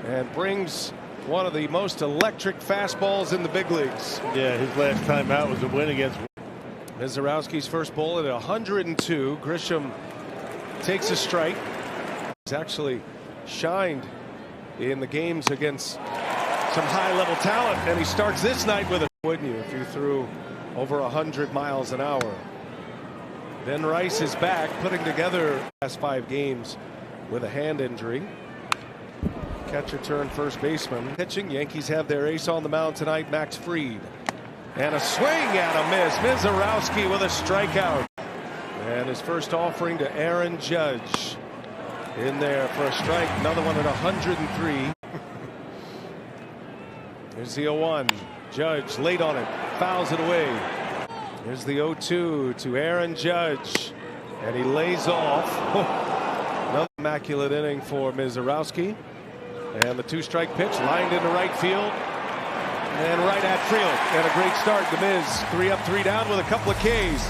and brings one of the most electric fastballs in the big leagues. Yeah, his last time out was a win against Misiorowski's first ball at 102. Grisham takes a strike. He's actually shined in the games against some high-level talent, and he starts this night with a, wouldn't you, if you threw over 100 miles an hour. Ben Rice is back, putting together last 5 games with a hand injury. Catcher turned first baseman. Pitching, Yankees have their ace on the mound tonight, Max Fried. And a swing and a miss. Misiorowski with a strikeout. And his first offering to Aaron Judge. In there for a strike. Another one at 103. Here's the 0-1. Judge late on it. Fouls it away. Here's the 0-2 to Aaron Judge. And he lays off. Another immaculate inning for Misiorowski. And the 2-strike pitch lined into right field. And right at field. And a great start to Miz. 3 up, 3 down with a couple of Ks.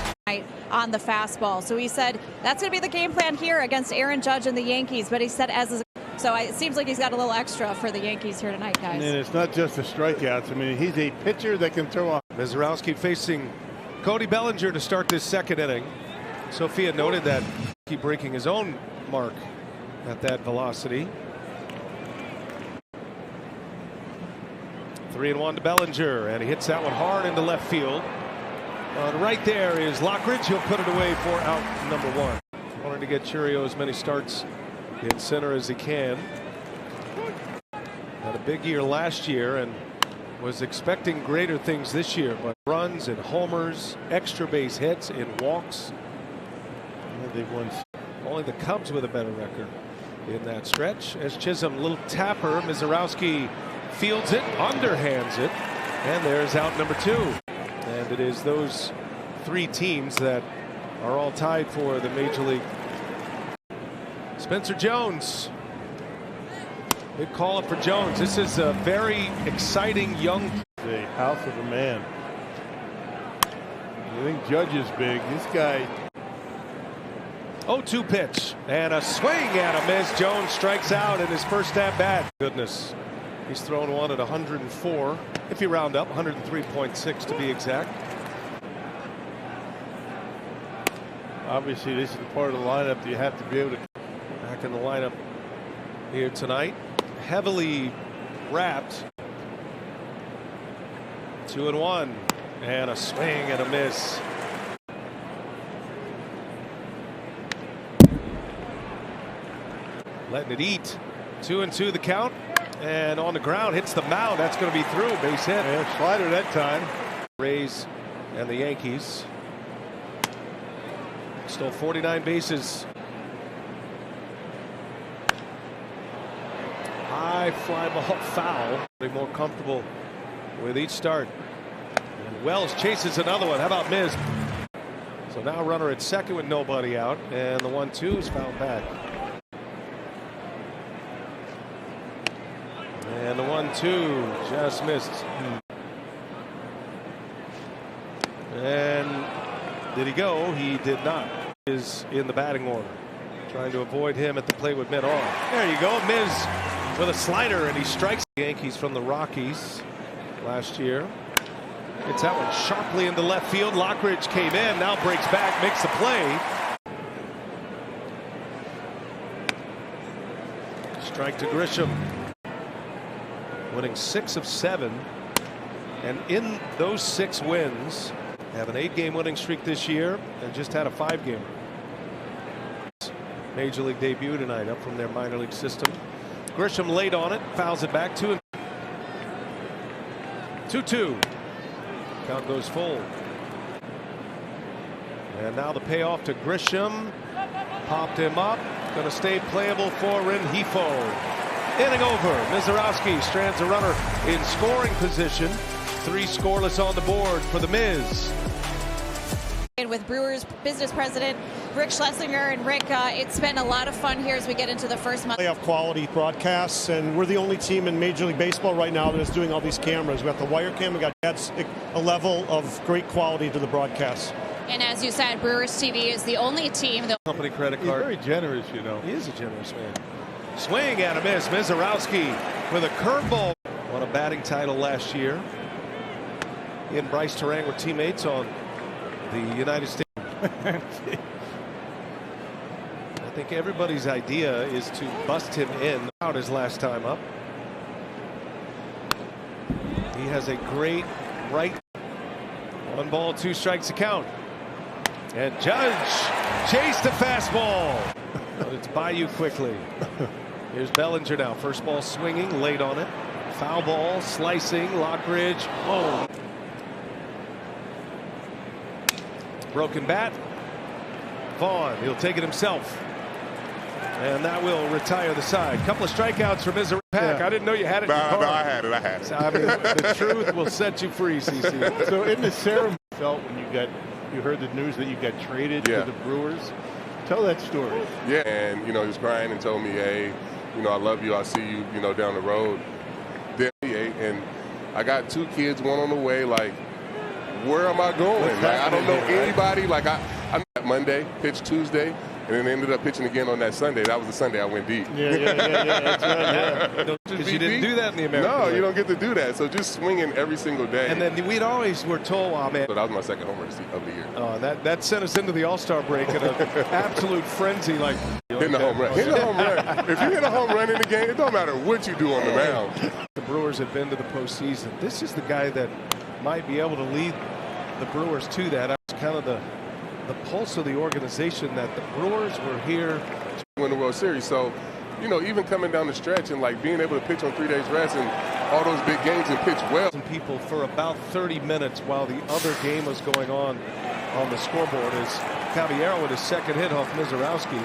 On the fastball. So he said that's going to be the game plan here against Aaron Judge and the Yankees. But he said it seems like he's got a little extra for the Yankees here tonight, guys. And it's not just the strikeouts. I mean, he's a pitcher that can throw off. Misiorowski facing Cody Bellinger to start this second inning. Sophia noted that he breaking his own mark at that velocity. 3-1 to Bellinger, and he hits that one hard into left field. Right there is Lockridge. He'll put it away for out number 1. Wanted to get Churio as many starts in center as he can. Had a big year last year and was expecting greater things this year, but runs and homers, extra base hits, and walks. Yeah, they've won. Only the Cubs with a better record in that stretch. As Chisholm, little tapper, Misiorowski fields it, underhands it, and there's out number 2. And it is those 3 teams that are all tied for the Major League. Spencer Jones. Big call up for Jones. This is a very exciting young. A house of a man. I think Judge is big. This guy. 0-2 pitch and a swing and a miss. Jones strikes out in his first at bat. Goodness. He's thrown one at 104. If you round up, 103.6 to be exact. Obviously, this is the part of the lineup that you have to be able to. Back in the lineup here tonight. Heavily wrapped. 2-1. And a swing and a miss. Letting it eat. 2-2 the count. And on the ground, hits the mound. That's going to be through. Base hit. Yeah, slider that time. Rays and the Yankees. Still 49 bases. High fly ball foul. More comfortable with each start. And Wells chases another one. How about Miz? So now runner at second with nobody out. And the 1-2 is fouled back. And the 1-2 just missed. And did he go? He did not. Is in the batting order. Trying to avoid him at the plate with mid on. There you go. Miz with a slider, and he strikes the Yankees from the Rockies last year. Hits that one sharply into left field. Lockridge came in, now breaks back, makes the play. Strike to Grisham. Winning 6 of 7, and in those 6 wins have an 8-game winning streak this year and just had a 5-gamer. Major League debut tonight, up from their minor league system. Grisham late on it, fouls it back. 2-2. Count goes full. And now the payoff to Grisham. Popped him up. Going to stay playable for Renjifo. Inning over. Misiorowski strands a runner in scoring position. 3 scoreless on the board for the Miz. And with Brewers business president Rick Schlesinger, and Rick, it's been a lot of fun here as we get into the first month. They have quality broadcasts, and we're the only team in Major League Baseball right now that is doing all these cameras. We got the wire cam. That's a level of great quality to the broadcast. And as you said, Brewers TV is the only team that. Company credit card. He's very generous, you know. He is a generous man. Swing and a miss. Misiorowski with a curveball. Won a batting title last year. He and Bryce Terang were teammates on the United States. I think everybody's idea is to bust him in. Out his last time up. He has a great right. 1 ball, 2 strikes to count. And Judge chased the fastball. But it's by you quickly. Here's Bellinger now. First ball swinging, late on it. Foul ball, slicing, Lockridge. Oh. Broken bat. Vaughn, he'll take it himself. And that will retire the side. Couple of strikeouts for Miziorowski. I didn't know you had it. No, I had it. I mean, the truth will set you free, CC. So in the ceremony, you felt when you heard the news that you got traded to the Brewers. Tell that story. Yeah, and he was crying and told me, hey, I love you. I'll see you, down the road. Then, and I got 2 kids, 1 on the way. Like, where am I going? Like, I don't know anybody. Like, I met Monday, pitched Tuesday. And then ended up pitching again on that Sunday. That was the Sunday I went deep. Yeah. That's right. Because you didn't do that in the American No, League. you don't get to do that. So just swinging every single day. And then we'd always were told, oh, man. So that was my second homer of the year. Oh, that sent us into the All-Star break in an absolute frenzy. Like hitting the home run. Hitting the home run. If you hit a home run in the game, it don't matter what you do on the mound. The Brewers have been to the postseason. This is the guy that might be able to lead the Brewers to that. That's kind of the pulse of the organization, that the Brewers were here to win the World Series. So, even coming down the stretch and like being able to pitch on 3 days rest and all those big games and pitch well. People for about 30 minutes while the other game was going on the scoreboard is Caballero with his second hit off Misiorowski,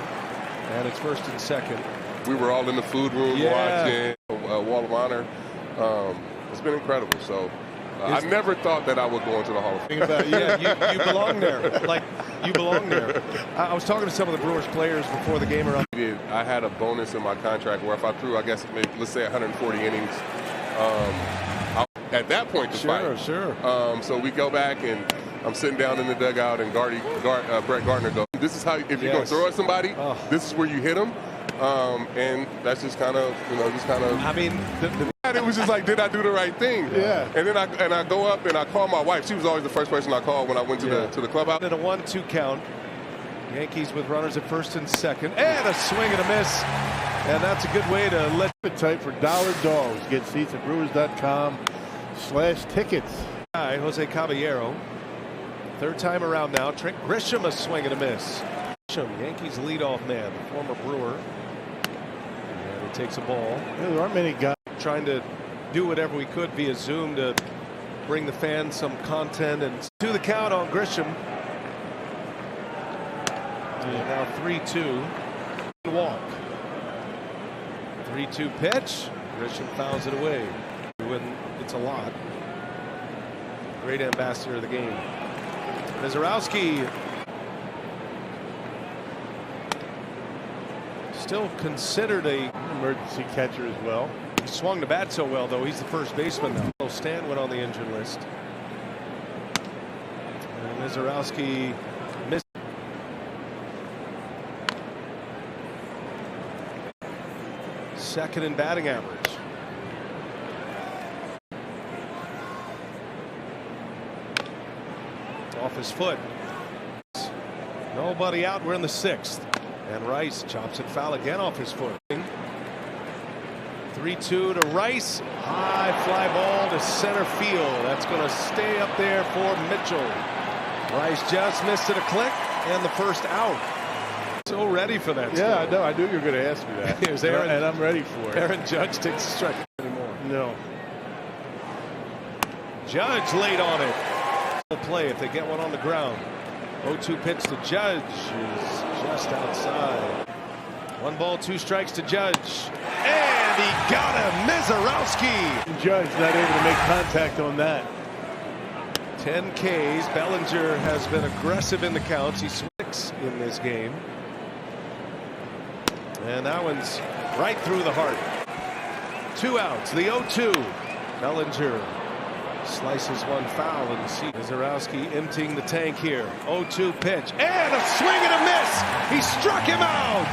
and it's first and second. We were all in the food room watching Wall of Honor. It's been incredible. So. I never thought that I would go into the Hall of Fame. You belong there. Like, you belong there. I was talking to some of the Brewers players before the game. I had a bonus in my contract where if I threw, I guess, let's say 140 innings, at that point to fight. Sure. So we go back, and I'm sitting down in the dugout, and Brett Gardner goes, this is how, if you're going to throw at somebody, this is where you hit them. And that's just kind of, I mean, it was just like, did I do the right thing? Yeah. And then I go up and I call my wife. She was always the first person I called when I went to the clubhouse. And a 1-2 count. Yankees with runners at first and second, and a swing and a miss. And that's a good way to let it type for dollar dogs. Get seats at brewers.com/tickets. Jose Caballero. 3rd time around now. Trent Grisham, a swing and a miss. Grisham, Yankees leadoff man, former Brewer. And he takes a ball. There aren't many guys trying to do whatever we could via Zoom to bring the fans some content, and to the count on Grisham. And now 3-2 walk. 3-2 pitch. Grisham fouls it away when it's a lot. Great ambassador of the game. Misiorowski still considered a emergency catcher as well. He swung the bat so well, though. He's the first baseman now. Stan went on the injured list. And Misiorowski missed. Second in batting average. Off his foot. Nobody out. We're in the 6th. And Rice chops it foul again off his foot. 3-2 to Rice. High fly ball to center field. That's going to stay up there for Mitchell. Rice just missed it a click, and the first out. So ready for that. Yeah, I know. I knew you were going to ask me that. Here's Aaron, and I'm ready for it. Aaron Judge takes a strike anymore. No. Judge laid on it. Play if they get one on the ground. 0-2 pitch to Judge is just outside. 1 ball, 2 strikes to Judge. And he got him. Misiorowski. Judge not able to make contact on that. 10 Ks. Bellinger has been aggressive in the counts. He swings in this game. And that one's right through the heart. 2 outs. The 0-2. Bellinger slices one foul and see Miziorowski emptying the tank here. 0-2 pitch and a swing and a miss. He struck him out.